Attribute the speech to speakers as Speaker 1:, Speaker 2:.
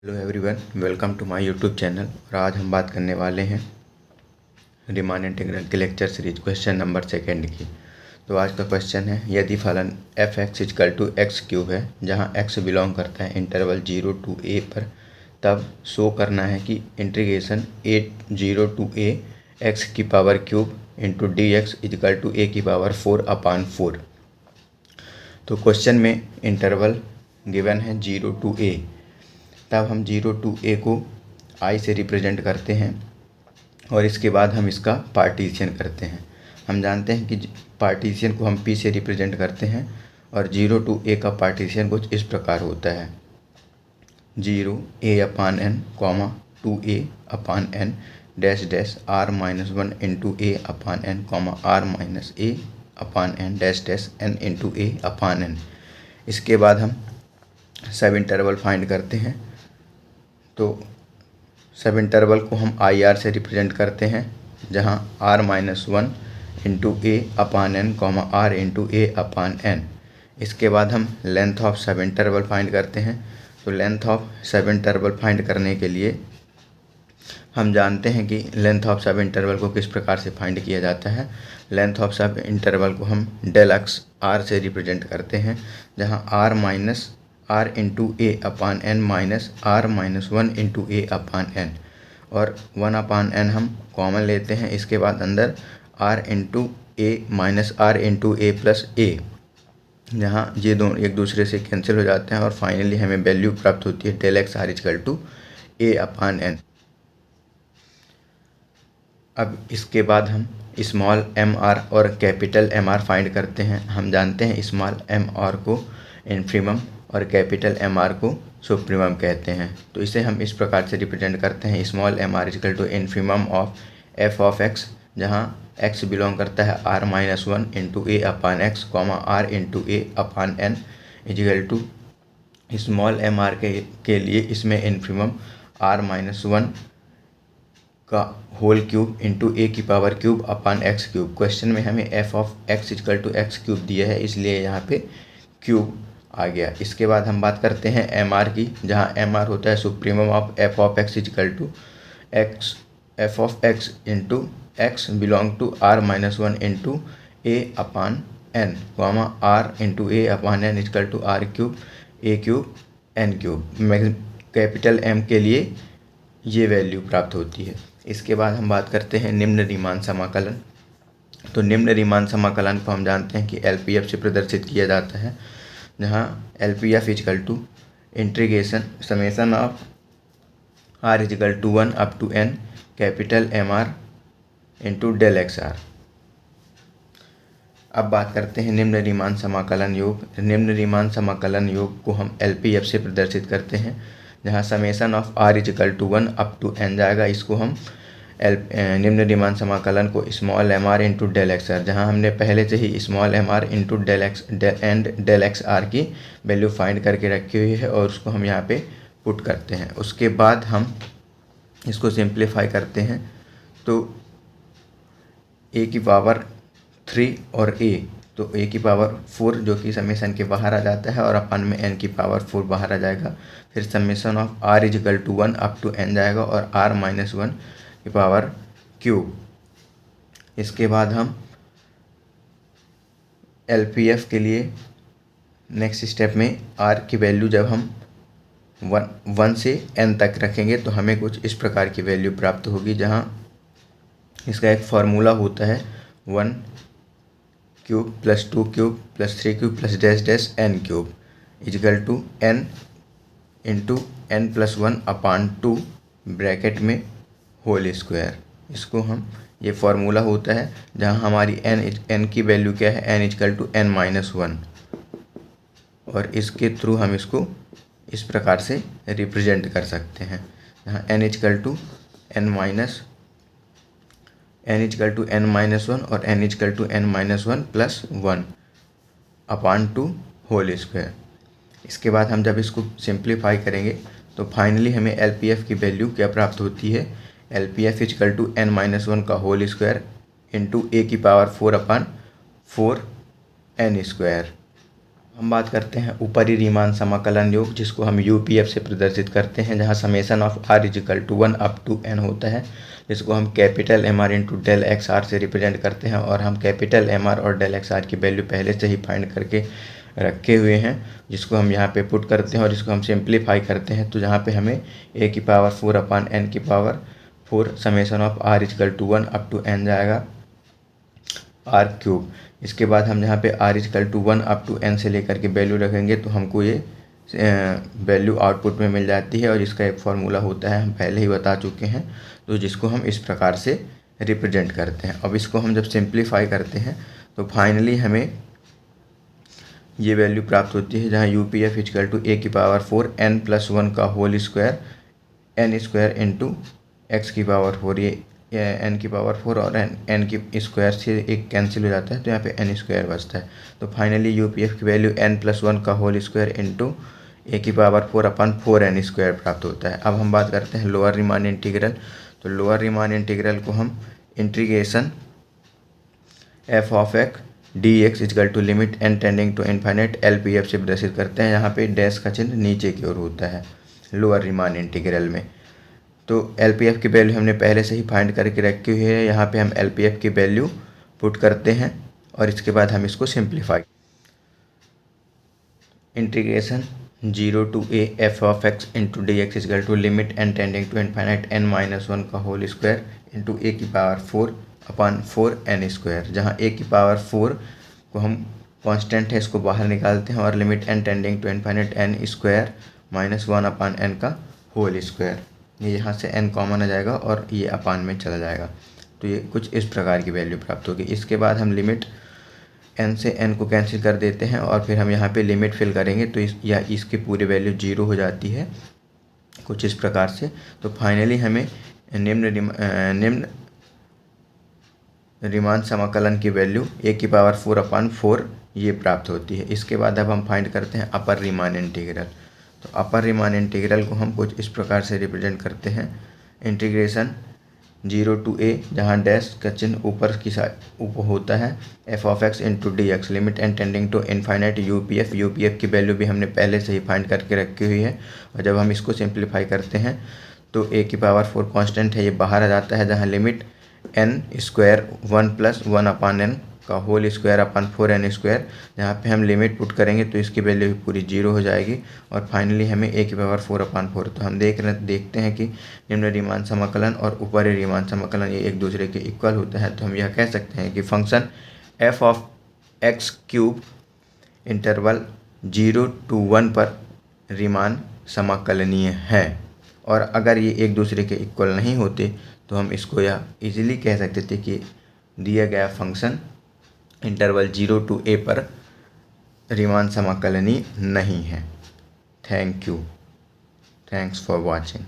Speaker 1: Hello everyone, welcome to my YouTube channel. और आज हम बात करने वाले हैं रीमान इंटीग्रल के लेक्चर सीरीज क्वेश्चन नंबर 2 की। तो आज का क्वेश्चन है, यदि फलन f x is equal to x cube है जहां एक्स बिलोंग करता है इंटरवल 0 to a पर, तब शो करना है कि integration a 0 to a x की power cube into d x is equal to a की पावर 4/4। तो क्वेश्चन में इंटरवल गिवन है 0 to a, तब हम 0 to a को i से रिप्रेजेंट करते हैं और इसके बाद हम इसका पार्टीशन करते हैं। हम जानते हैं कि पार्टीशन को हम p से रिप्रेजेंट करते हैं और 0 to a का पार्टीशन कुछ इस प्रकार होता है, 0a/n, 2a/n dash dash r-1 into a/n, r-a/n dash dash n into a/n। इसके बाद हम सब इंटरवल फाइंड करते हैं। तो सब इंटरवल को हम आई आर से रिप्रेजेंट करते हैं, जहां r-1 into a/n, r into a/n। इसके बाद हम लेंथ ऑफ सब इंटरवल फाइंड करते हैं। तो लेंथ ऑफ सब इंटरवल फाइंड करने के लिए हम जानते हैं कि लेंथ ऑफ सब इंटरवल को किस प्रकार से फाइंड किया जाता है। लेंथ ऑफ सब इंटरवल को हम डेल एक्स आर से रिप्रेजेंट करते हैं, जहां r into a/n minus r-1 into a/n और 1/n हम कॉमन लेते हैं। इसके बाद अंदर r into a minus r into a plus a, जहाँ ये दोनों एक दूसरे से कैंसिल हो जाते हैं और फाइनली हमें वैल्यू प्राप्त होती है del x r is equal to a/n। अब इसके बाद हम स्मॉल एम आर और कैपिटल एम आर फाइंड करते हैं। हम जानते हैं स्मॉल एम आर को इन्फीमम और कैपिटल एम आर को सुप्रीमम कहते हैं। तो इसे हम इस प्रकार से रिप्रेजेंट करते हैं, small m r is equal to infimum of f of x, जहाँ एक्स बिलोंग करता है r-1 into a/x, r into a/n is equal to small m r के लिए इसमें इन्फीमम r-1 का होल क्यूब इंटू a की power cube upon x cube. Question में हमें f of x is equal to x cube दिया है, इसलिए यहाँ पे क्यूब आ गया। इसके बाद हम बात करते हैं एम आर की, जहाँ एम आर होता है supremum of f of x is equal to x, f of x into x belong to r-1 into a/n, r into a/n is equal to r cube a cube n cube. Capital M के लिए ये value प्राप्त होती है। इसके बाद हम बात करते हैं निम्न रीमान समाकलन। तो निम्न रीमान समाकलन को हम जानते हैं कि LPF से प्रदर्शित किया जाता है, जहाँ LPF is equal to integration summation of r is equal to 1 up to n capital MR into del x r. अब बात करते हैं निम्न रीमान समाकलन योग। निम्न रीमान समाकलन योग को हम LPF से प्रदर्शित करते हैं, जहाँ summation of r is equal to 1 up to n जाएगा। इसको हम निम्न रीमान समाकलन को small m r into del x r, जहाँ हमने पहले से ही small m r into del x r की वैल्यू फाइंड करके रखी हुई है और उसको हम यहाँ पे पुट करते हैं। उसके बाद हम इसको सिंप्लीफाई करते हैं। तो a की पावर 3 और a, तो a की पावर 4 जो कि समेसन के बाहर आ जाता है और अपन में n की पावर 4 बाहर आ जाएगा। फिर summation of r is equal to 1 up to n जाएगा और r-1 की पावर क्यूब। इसके बाद हम LPF के लिए नेक्स्ट स्टेप में r की वैल्यू जब हम 1 से n तक रखेंगे तो हमें कुछ इस प्रकार की वैल्यू प्राप्त होगी, जहाँ इसका एक फार्मूला होता है 1 cube plus 2 cube plus 3 cube plus dash dash n cube is equal to n into n plus 1/2 bracket में होल स्क्वायर। इसको हम ये फार्मूला होता है, जहाँ हमारी n की वैल्यू क्या है, n इजकल टू n-1, और इसके थ्रू हम इसको इस प्रकार से रिप्रेजेंट कर सकते हैं, जहाँ n इजकल टू n-1 और n is equal to n-1 plus 1/2 whole square. इसके बाद हम जब इसको सिंप्लीफाई करेंगे तो फाइनली हमें LPF की वैल्यू क्या प्राप्त होती है, LPF इजकल टू n-1 का होल स्क्वायर इंटू a की पावर 4/4 n स्क्वायर। हम बात करते हैं ऊपरी रीमान समाकलन योग, जिसको हम यूपीएफ से प्रदर्शित करते हैं, जहां summation of r is equal to 1 up to n होता है, जिसको हम capital m r into del x r से रिप्रेजेंट करते हैं। और हम कैपिटल एम आर और डेल एक्स आर की वैल्यू पहले से ही फाइंड करके रखे हुए हैं, जिसको हम यहाँ पे पुट करते हैं और इसको हम सिंप्लीफाई करते हैं। तो जहाँ पे हमें ए की पावर 4 अपान एन की power 4 summation of r is equal to 1 up to n जाएगा आर क्यूब। इसके बाद हम यहाँ पे r is equal to 1 up to n से लेकर के वैल्यू रखेंगे तो हमको ये वैल्यू आउटपुट में मिल जाती है, और इसका एक फार्मूला होता है, हम पहले ही बता चुके हैं, तो जिसको हम इस प्रकार से रिप्रेजेंट करते हैं। अब इसको हम जब सिंप्लीफाई करते हैं तो फाइनली हमें ये वैल्यू प्राप्त होती है, जहाँ u p f equal to a की पावर 4 एन प्लस 1 का whole square n square into x की पावर 4, ये एन की पावर 4 और एन की स्क्वायर से एक कैंसिल हो जाता है, तो यहाँ पे एन स्क्वायर बचता है। तो फाइनली यू पी एफ की वैल्यू एन प्लस 1 का होल स्क्वायर इंटू ए की पावर 4 अपन 4 एन स्क्वायर प्राप्त होता है। अब हम बात करते हैं लोअर रीमान इंटीग्रल। तो लोअर रीमान इंटीग्रल को हम integration f of x d x is equal to limit n tending to infinite l p f से प्रदर्शित करते हैं। यहाँ पे डैश का चिन्ह नीचे की ओर होता है लोअर रीमान इंटीग्रल में। तो एल पी एफ की वैल्यू हमने पहले से ही फाइंड करके रखी हुई है, यहाँ पे हम एल पी एफ की वैल्यू पुट करते हैं और इसके बाद हम इसको simplify. Integration 0 to a f of x into d x is equal to limit n tending to infinite n minus 1 का होल स्क्वायर इंटू ए की पावर 4 अपान 4 एन स्क्वायर, जहाँ ए की पावर 4 को हम कांस्टेंट है इसको बाहर निकालते हैं और limit n tending to infinite n square minus 1 upon n का होल स्क्वायर, ये यहाँ से एन कॉमन आ जाएगा और ये अपान में चला जाएगा। तो ये कुछ इस प्रकार की वैल्यू प्राप्त होगी। इसके बाद हम लिमिट एन से एन को कैंसिल कर देते हैं और फिर हम यहाँ पे लिमिट फिल करेंगे तो इसकी पूरी वैल्यू 0 हो जाती है कुछ इस प्रकार से। तो फाइनली हमें निम्न रीमान समाकलन की वैल्यू ए की पावर 4 अपान 4 ये प्राप्त होती है। इसके बाद अब हम फाइंड करते हैं अपर रीमान इंटीग्रल। तो अपर रीमान इंटीग्रल को हम कुछ इस प्रकार से रिप्रेजेंट करते हैं, इंटीग्रेशन 0 टू ए, जहाँ डैश का चिन्ह ऊपर की साइड ऊपर होता है, f of x into d x limit n tending to infinite u p f की वैल्यू भी हमने पहले से ही फाइंड करके रखी हुई है। और जब हम इसको सिंप्लीफाई करते हैं तो ए की पावर 4 कॉन्स्टेंट है, ये बाहर आ जाता है, जहाँ limit n square 1 plus 1 upon n का whole square upon 4 n square, जहाँ पे हम लिमिट पुट करेंगे तो इसकी वैल्यू भी पूरी 0 हो जाएगी। और फाइनली हमें ए की पावर 4 अपान 4। तो हम देखते हैं कि निम्न रीमान समाकलन और ऊपरी रीमान समाकलन ये एक दूसरे के इक्वल होता है। तो हम यह कह सकते हैं कि function F of x cube interval 0 to 1 पर रीमान समाकलनीय है। और अगर ये एक दूसरे के इक्वल नहीं होते तो हम इसको यह इजीली कह सकते थे कि दिया गया फंक्शन इंटरवल 0 to a पर रीमान समाकलनीय नहीं है। Thank you, thanks for watching.